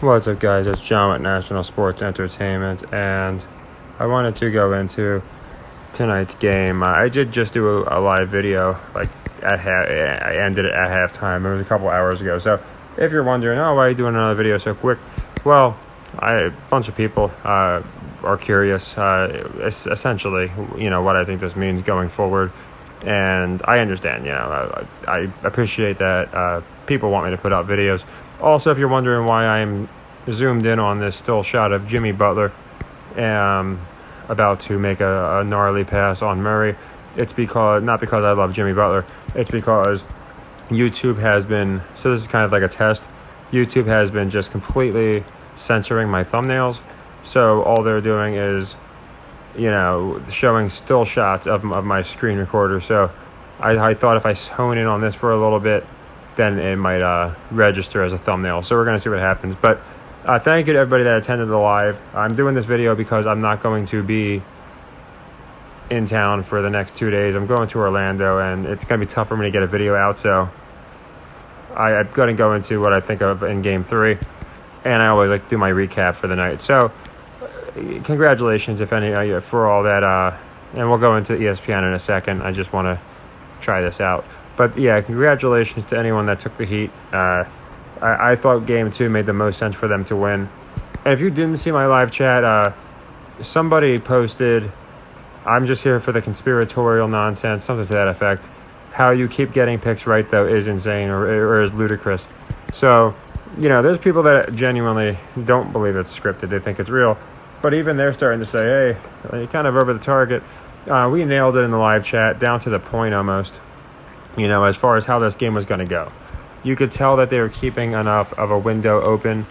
What's up, guys? It's John with National Sports Entertainment, and I wanted to go into tonight's game. I did just do a live video, like I ended it at halftime. It was a couple hours ago. So if you're wondering, why are you doing another video so quick? Well, a bunch of people are curious. Essentially, what I think this means going forward, and I understand. I appreciate that people want me to put out videos. Also, if you're wondering why I'm zoomed in on this still shot of Jimmy Butler about to make a gnarly pass on Murray, it's not because I love Jimmy Butler. It's because YouTube has been, so this is kind of like a test. YouTube has been just completely censoring my thumbnails. So all they're doing is, showing still shots of my screen recorder. So I thought if I hone in on this for a little bit, then it might register as a thumbnail. So we're going to see what happens. But thank you to everybody that attended the live. I'm doing this video because I'm not going to be in town for the next 2 days. I'm going to Orlando, and it's going to be tough for me to get a video out. So I'm going to go into what I think of in Game 3. And I always like to do my recap for the night. So congratulations, if any, for all that. And we'll go into ESPN in a second. I just want to try this out. But yeah, congratulations to anyone that took the Heat. I thought Game 2 made the most sense for them to win. And if you didn't see my live chat, somebody posted, "I'm just here for the conspiratorial nonsense," something to that effect. How you keep getting picks right, though, is insane or is ludicrous. So, there's people that genuinely don't believe it's scripted. They think it's real. But even they're starting to say, hey, you're kind of over the target. We nailed it in the live chat, down to the point almost. As far as how this game was going to go. You could tell that they were keeping enough of a window open,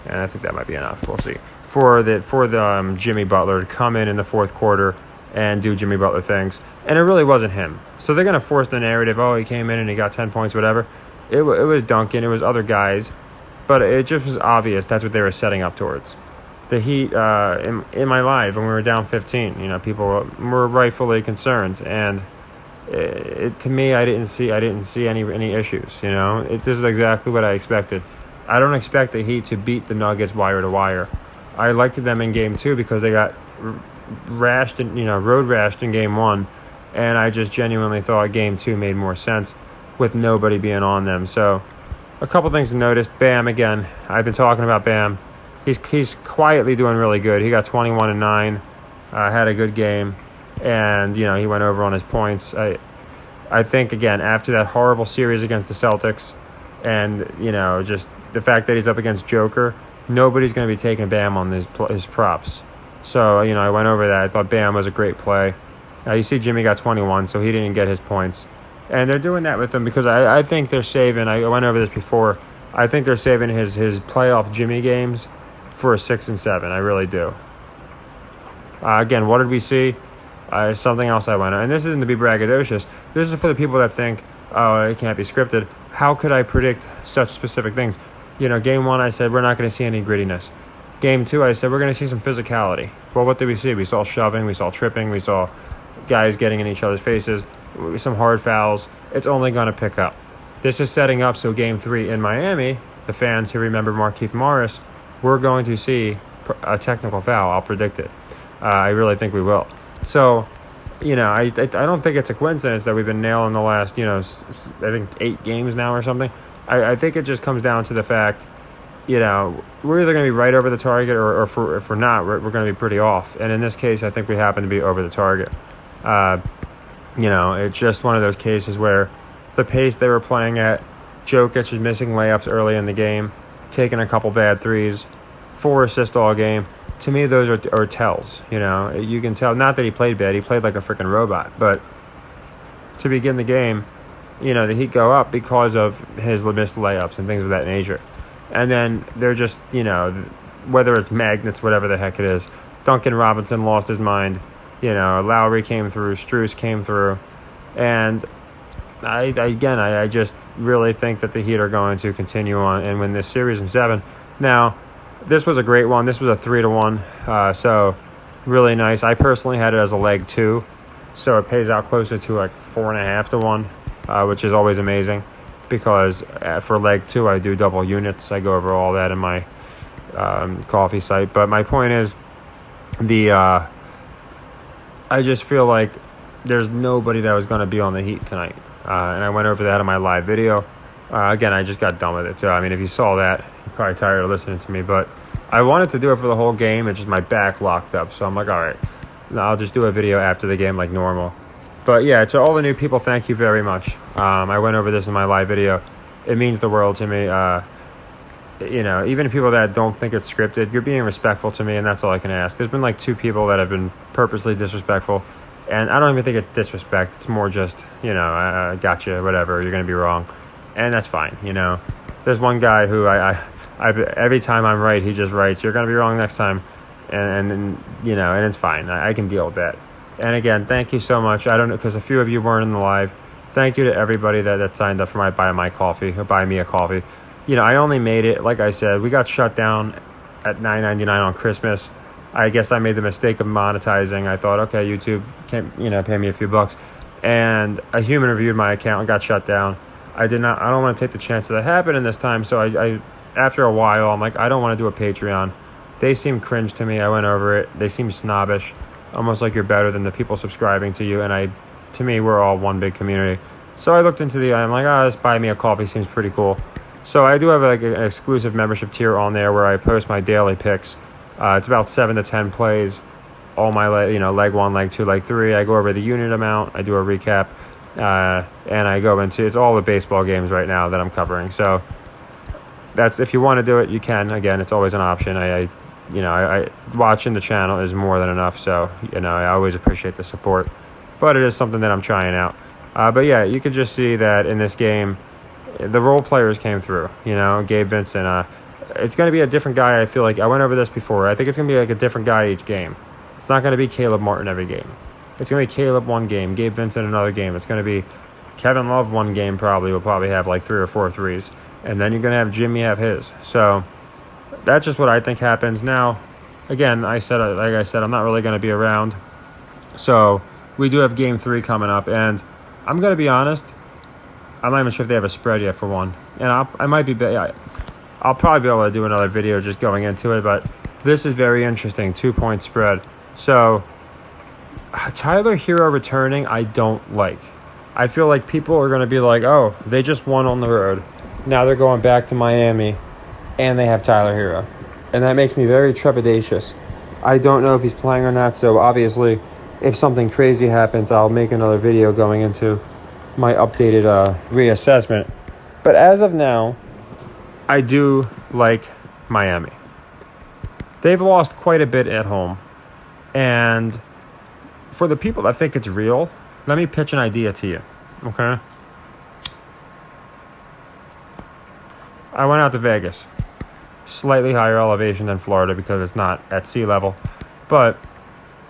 and I think that might be enough. We'll see. For the Jimmy Butler to come in the fourth quarter and do Jimmy Butler things. And it really wasn't him. So they're going to force the narrative, he came in and he got 10 points, whatever. It was Duncan. It was other guys. But it just was obvious that's what they were setting up towards. The Heat, in my live, when we were down 15, people were rightfully concerned. And to me, I didn't see any issues. This is exactly what I expected. I don't expect the Heat to beat the Nuggets wire to wire. I liked them in Game 2 because they got road rashed in Game 1, and I just genuinely thought Game 2 made more sense with nobody being on them. So, a couple things to notice. Bam again. I've been talking about Bam. He's quietly doing really good. He got 21 and 9. Had a good game. And, he went over on his points. I think, again, after that horrible series against the Celtics and, just the fact that he's up against Joker, nobody's going to be taking Bam on his props. So, I went over that. I thought Bam was a great play. You see Jimmy got 21, so he didn't get his points. And they're doing that with him because I think they're saving, I went over this before, I think they're saving his playoff Jimmy games for a 6 and 7. I really do. Again, what did we see? Something else I went on. And this isn't to be braggadocious. This is for the people that think, it can't be scripted. How could I predict such specific things? Game 1, I said, we're not going to see any grittiness. Game 2, I said, we're going to see some physicality. Well, what did we see? We saw shoving, we saw tripping, we saw guys getting in each other's faces, some hard fouls. It's only going to pick up. This is setting up so Game 3 in Miami, the fans who remember Markieff Morris, we're going to see a technical foul. I'll predict it. I really think we will. So, I don't think it's a coincidence that we've been nailing the last, I think 8 games now or something. I think it just comes down to the fact, we're either going to be right over the target or if we're not, we're going to be pretty off. And in this case, I think we happen to be over the target. It's just one of those cases where the pace they were playing at, Jokic is missing layups early in the game, taking a couple bad threes, 4 assists all game. To me, those are tells. You can tell. Not that he played bad; he played like a freaking robot. But to begin the game, the Heat go up because of his missed layups and things of that nature. And then they're just, whether it's magnets, whatever the heck it is. Duncan Robinson lost his mind. Lowry came through, Strus came through, and I just really think that the Heat are going to continue on and win this series in 7. Now, this was a great one. This was a 3-1, so really nice. I personally had it as a leg 2, so it pays out closer to like 4.5 to 1, which is always amazing because for leg 2 I do double units. I go over all that in my coffee site. But my point is, I just feel like there's nobody that was going to be on the Heat tonight. And I went over that in my live video. Again, I just got done with it too. I mean, if you saw that, you're probably tired of listening to me. But I wanted to do it for the whole game. It's just my back locked up. So I'm like, all right, I'll just do a video after the game like normal. But yeah, to all the new people, thank you very much. I went over this in my live video. It means the world to me. Even people that don't think it's scripted, you're being respectful to me, and that's all I can ask. There's been like 2 people that have been purposely disrespectful. And I don't even think it's disrespect. It's more just, gotcha, whatever. You're going to be wrong. And that's fine, There's one guy who I every time I'm right, he just writes, you're going to be wrong next time. And it's fine. I can deal with that. And again, thank you so much. I don't know, because a few of you weren't in the live. Thank you to everybody that signed up for my Buy My Coffee or Buy Me a Coffee. I only made it, like I said, we got shut down at $9.99 on Christmas. I guess I made the mistake of monetizing. I thought, okay, YouTube can't, pay me a few bucks. And a human reviewed my account and got shut down. I don't want to take the chance that happened this time. So I after a while, I'm like, I don't want to do a Patreon. They seem cringe to me. I went over it. They seem snobbish, almost like you're better than the people subscribing to you. And to me, we're all one big community. So I looked into I'm like, this Buy Me a Coffee seems pretty cool. So I do have like an exclusive membership tier on there where I post my daily picks. It's about 7 to 10 plays. All my leg 1, leg 2, leg 3. I go over the unit amount. I do a recap, and I go into it's all the baseball games right now that I'm covering. So that's, if you want to do it, you can. Again, it's always an option. I watching the channel is more than enough. So I always appreciate the support, but it is something that I'm trying out. But yeah, you can just see that in this game, the role players came through. Gabe Vincent. It's going to be a different guy. I feel like I went over this before. I think it's going to be like a different guy each game. It's not going to be Caleb Martin every game. It's going to be Caleb one game, Gabe Vincent another game. It's going to be Kevin Love one game probably. Will probably have like 3 or 4 threes. And then you're going to have Jimmy have his. So that's just what I think happens. Now, again, like I said, I'm not really going to be around. So we do have Game 3 coming up. And I'm going to be honest, I'm not even sure if they have a spread yet for one. And I might be... I'll probably be able to do another video just going into it, but this is very interesting. 2-point spread. So, Tyler Hero returning, I don't like. I feel like people are going to be like, oh, they just won on the road. Now they're going back to Miami, and they have Tyler Hero. And that makes me very trepidatious. I don't know if he's playing or not, so obviously, if something crazy happens, I'll make another video going into my updated reassessment. But as of now, I do like Miami. They've lost quite a bit at home. And for the people that think it's real, let me pitch an idea to you, okay? I went out to Vegas. Slightly higher elevation than Florida because it's not at sea level. But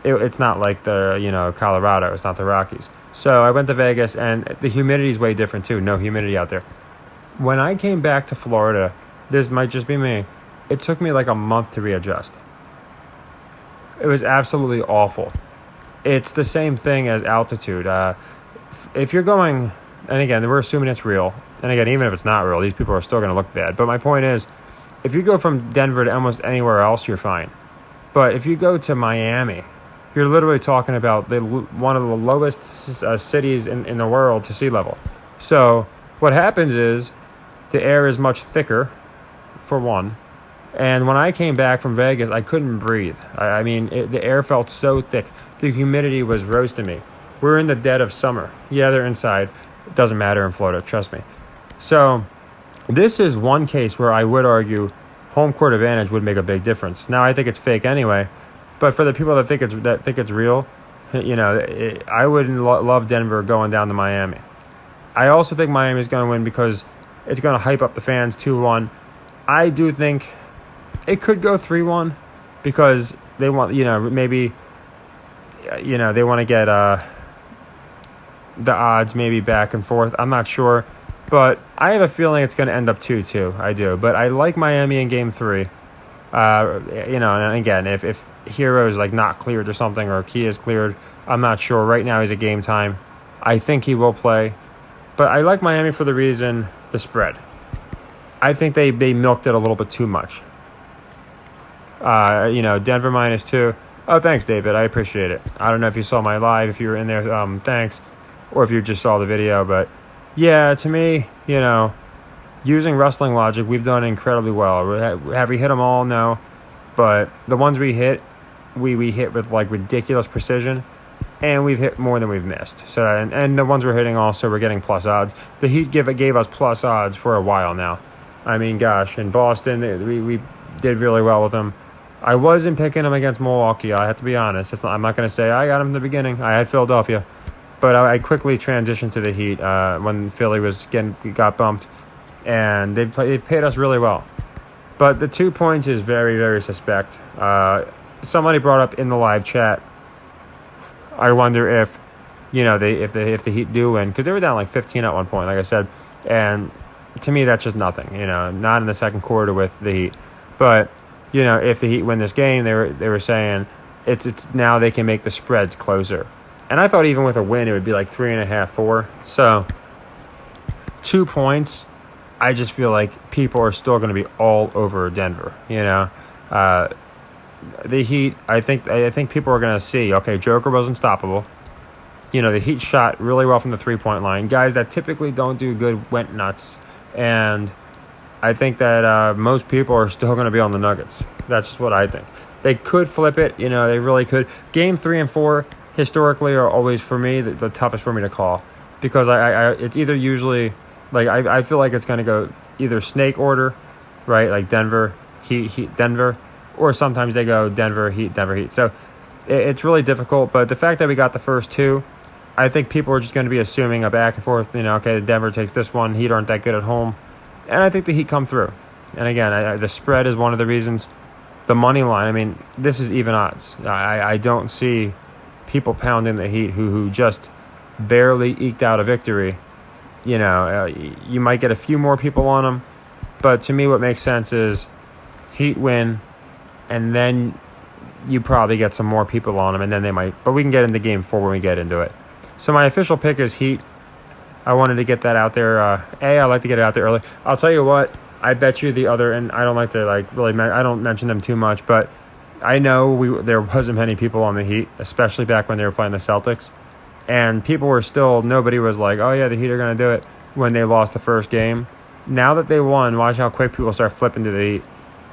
it's not like the, Colorado. It's not the Rockies. So I went to Vegas, and the humidity is way different, too. No humidity out there. When I came back to Florida, this might just be me, it took me like a month to readjust. It was absolutely awful. It's the same thing as altitude. If you're going, and again, we're assuming it's real, and again, even if it's not real, these people are still going to look bad. But my point is, if you go from Denver to almost anywhere else, you're fine. But if you go to Miami, you're literally talking about one of the lowest cities in the world to sea level. So what happens is, the air is much thicker, for one. And when I came back from Vegas, I couldn't breathe. The air felt so thick. The humidity was roasting me. We're in the dead of summer. Yeah, they're inside. It doesn't matter in Florida, trust me. So this is one case where I would argue home court advantage would make a big difference. Now, I think it's fake anyway. But for the people that think it's real, I wouldn't love Denver going down to Miami. I also think Miami is going to win because it's going to hype up the fans 2-1. I do think it could go 3-1 because they want, maybe, they want to get the odds maybe back and forth. I'm not sure. But I have a feeling it's going to end up 2-2. I do. But I like Miami in Game 3. And again, if Hero is like not cleared or something, or Key is cleared, I'm not sure. Right now he's at game time. I think he will play. But I like Miami for the reason, the spread. I think they milked it a little bit too much. Denver -2. Oh, thanks, David. I appreciate it. I don't know if you saw my live, if you were in there, thanks, or if you just saw the video. But yeah, to me, using wrestling logic, we've done incredibly well. Have we hit them all? No. But the ones we hit, we hit with like ridiculous precision, and we've hit more than we've missed. So and the ones we're hitting also, we're getting plus odds. The Heat gave us plus odds for a while now. I mean, gosh, in Boston, we did really well with them. I wasn't picking them against Milwaukee. I have to be honest. I'm not going to say I got them in the beginning. I had Philadelphia, but I quickly transitioned to the Heat when Philly got bumped, and they've paid us really well. But the 2 points is very, very suspect. Somebody brought up in the live chat, I wonder if, if the Heat do win, because they were down like 15 at one point, like I said, and to me that's just nothing. Not in the second quarter with the Heat, but if the Heat win this game, they were saying it's now they can make the spreads closer, and I thought even with a win it would be like 3.5, 4. So 2 points. I just feel like people are still going to be all over Denver. The Heat, I think people are going to see, okay, Joker was unstoppable. The Heat shot really well from the 3-point line. Guys that typically don't do good went nuts. And I think that most people are still going to be on the Nuggets. That's just what I think. They could flip it. They really could. Game 3 and 4, historically, are always, for me, the toughest for me to call. Because it's either usually, like, I feel like it's going to go either snake order, right? Like Denver, Heat, Denver. Or sometimes they go Denver, Heat, Denver, Heat. So it's really difficult. But the fact that we got the first 2, I think people are just going to be assuming a back and forth. Okay, Denver takes this one. Heat aren't that good at home. And I think the Heat come through. And again, the spread is one of the reasons. The money line, I mean, this is even odds. I don't see people pounding the Heat who just barely eked out a victory. You might get a few more people on them. But to me, what makes sense is Heat win, and then you probably get some more people on them, and then they might. But we can get into game 4 when we get into it. So my official pick is Heat. I wanted to get that out there. I like to get it out there early. I'll tell you what. I bet you the other, and I don't like to I don't mention them too much, but I know there wasn't many people on the Heat, especially back when they were playing the Celtics, and nobody was like, oh yeah, the Heat are going to do it when they lost the first game. Now that they won, watch how quick people start flipping to the Heat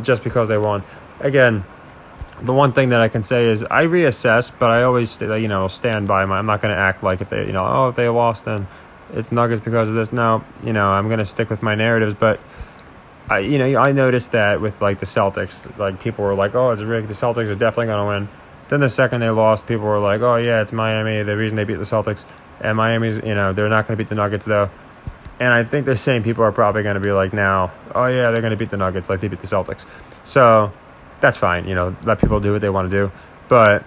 just because they won. Again, the one thing that I can say is I reassess, but I always stand by I'm not going to act like if they if they lost then it's Nuggets because of this. No, I'm going to stick with my narratives, but I noticed that with like the Celtics, like people were like, oh, it's rigged. The Celtics are definitely going to win. Then the second they lost, people were like, oh yeah, it's Miami. The reason they beat the Celtics, and Miami's, they're not going to beat the Nuggets though. And I think the same people are probably going to be like now, oh yeah, they're going to beat the Nuggets like they beat the Celtics. So that's fine. Let people do what they want to do. But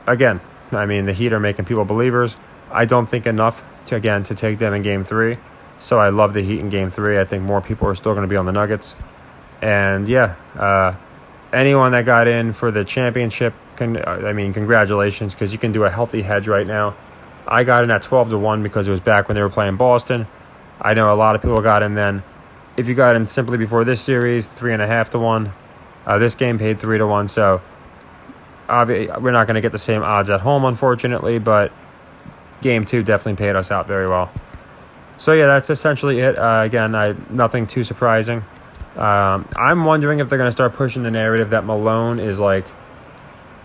again, I mean, the Heat are making people believers. I don't think enough to take them in game 3. So I love the Heat in game 3. I think more people are still going to be on the Nuggets. And yeah, anyone that got in for the championship, congratulations, because you can do a healthy hedge right now. I got in at 12-1 because it was back when they were playing Boston. I know a lot of people got in then. If you got in simply before this series, 3.5-1. This game paid 3-1. So we're not going to get the same odds at home, unfortunately, but game 2 definitely paid us out very well. So yeah, that's essentially it. Again, nothing too surprising. I'm wondering if they're going to start pushing the narrative that Malone is like,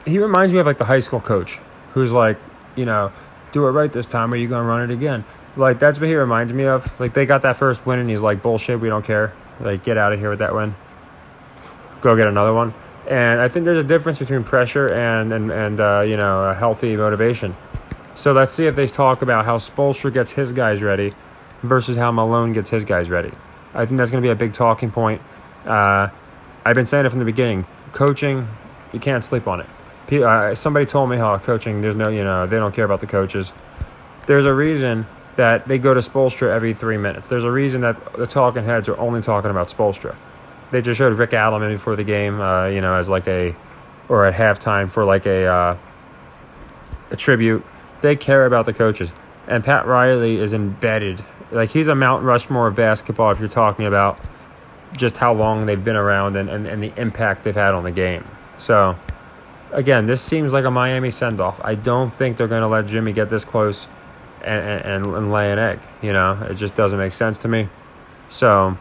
he reminds me of like the high school coach who's like, do it right this time or you're going to run it again. Like, that's what he reminds me of. Like, they got that first win and he's like, bullshit, we don't care. Like, get out of here with that win. Go get another one. And I think there's a difference between pressure and a healthy motivation. So let's see if they talk about how Spoelstra gets his guys ready versus how Malone gets his guys ready. I think that's going to be a big talking point. I've been saying it from the beginning. Coaching, you can't sleep on it. Somebody told me how coaching, there's no, they don't care about the coaches. There's a reason that they go to Spoelstra every 3 minutes. There's a reason that the talking heads are only talking about Spoelstra. They just showed Rick Allen before the game, as like or at halftime for like a tribute. They care about the coaches. And Pat Riley is embedded. Like, he's a Mount Rushmore of basketball if you're talking about just how long they've been around and the impact they've had on the game. So, again, this seems like a Miami send-off. I don't think they're going to let Jimmy get this close and lay an egg. It just doesn't make sense to me. So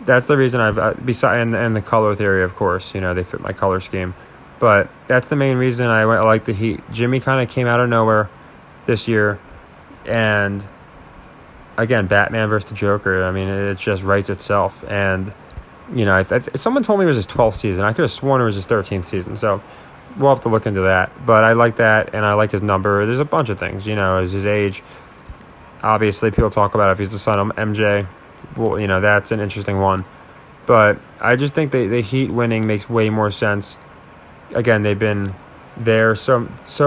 that's the reason and the color theory, of course. They fit my color scheme. But that's the main reason I like the Heat. Jimmy kind of came out of nowhere this year. And, again, Batman versus the Joker. I mean, it just writes itself. And, someone told me it was his 12th season. I could have sworn it was his 13th season. So we'll have to look into that. But I like that, and I like his number. There's a bunch of things, his age. Obviously, people talk about if he's the son of MJ. Well, that's an interesting one. But I just think the Heat winning makes way more sense. Again, they've been there so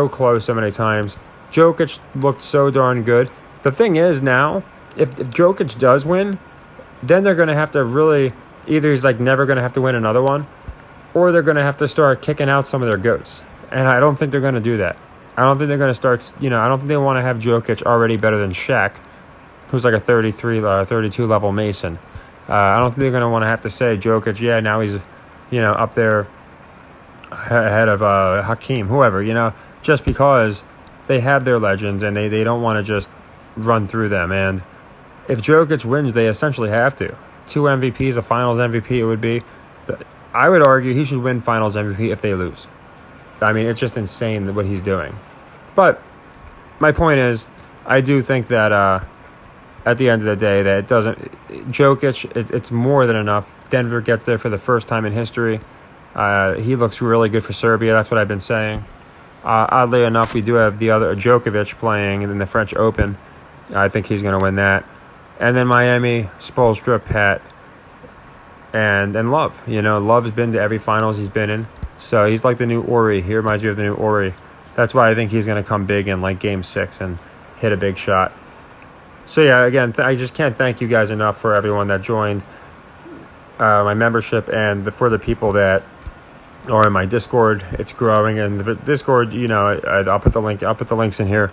close so many times. Jokic looked so darn good. The thing is now, if Jokic does win, then they're going to have to really, either he's never going to have to win another one, or they're going to have to start kicking out some of their GOATs. And I don't think they're going to do that. I don't think they're going to start, I don't think they want to have Jokic already better than Shaq, who's like a 32 level Mason. I don't think they're going to want to have to say Jokic, now he's, up there ahead of Hakeem, whoever, just because they have their legends and they don't want to just run through them. And if Jokic wins, they essentially have to. 2 MVPs, a finals MVP it would be. I would argue he should win finals MVP if they lose. I mean, it's just insane what he's doing. But my point is, I do think that at the end of the day, that it doesn't. Jokic, it's more than enough. Denver gets there for the first time in history. He looks really good for Serbia. That's what I've been saying. Oddly enough, we do have the other Djokovic playing in the French Open. I think he's going to win that. And then Miami, Spoelstra, Pat, and Love. Love has been to every finals he's been in. So he's like the new Ori. He reminds me of the new Ori. That's why I think he's going to come big in Game 6 and hit a big shot. So yeah, again, I just can't thank you guys enough for everyone that joined my membership and for the people that are in my Discord. It's growing, and the Discord, I'll put the link. I'll put the links in here.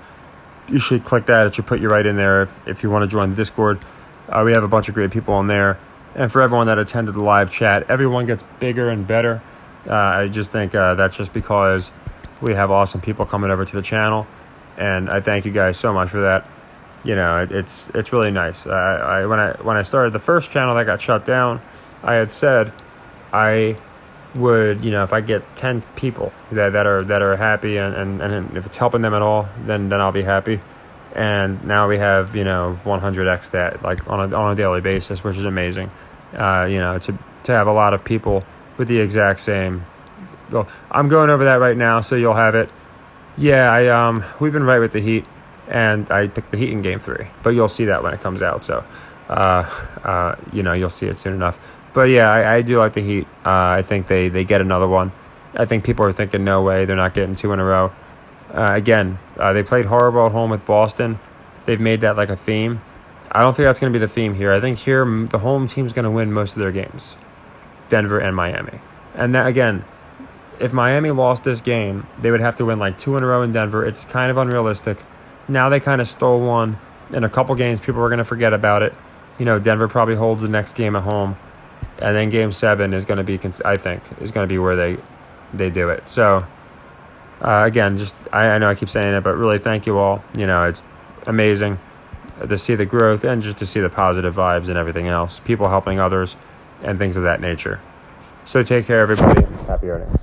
You should click that. It should put you right in there if you want to join the Discord. We have a bunch of great people in there, and for everyone that attended the live chat, everyone gets bigger and better. I just think that's just because we have awesome people coming over to the channel, and I thank you guys so much for that. It's really nice. When I started the first channel that got shut down, I had said I would, if I get 10 people that are happy and if it's helping them at all, then I'll be happy. And now we have 100x that on a daily basis, which is amazing. To have a lot of people with the exact same goal. I'm going over that right now, so you'll have it. Yeah, we've been right with the Heat, and I picked the Heat in Game 3, but you'll see that when it comes out. So, you'll see it soon enough. But yeah, I do like the Heat. I think they get another one. I think people are thinking, no way, they're not getting 2 in a row. Again, they played horrible at home with Boston. They've made that like a theme. I don't think that's going to be the theme here. I think here the home team's going to win most of their games, Denver and Miami. And that, again, if Miami lost this game, they would have to win 2 in a row in Denver. It's kind of unrealistic. Now they kind of stole one. In a couple games, people are going to forget about it. Denver probably holds the next game at home. And then Game 7 is going to be, I think, is going to be where they do it. So, again, just I know I keep saying it, but really thank you all. It's amazing to see the growth and just to see the positive vibes and everything else. People helping others and things of that nature. So take care, everybody. Happy earnings.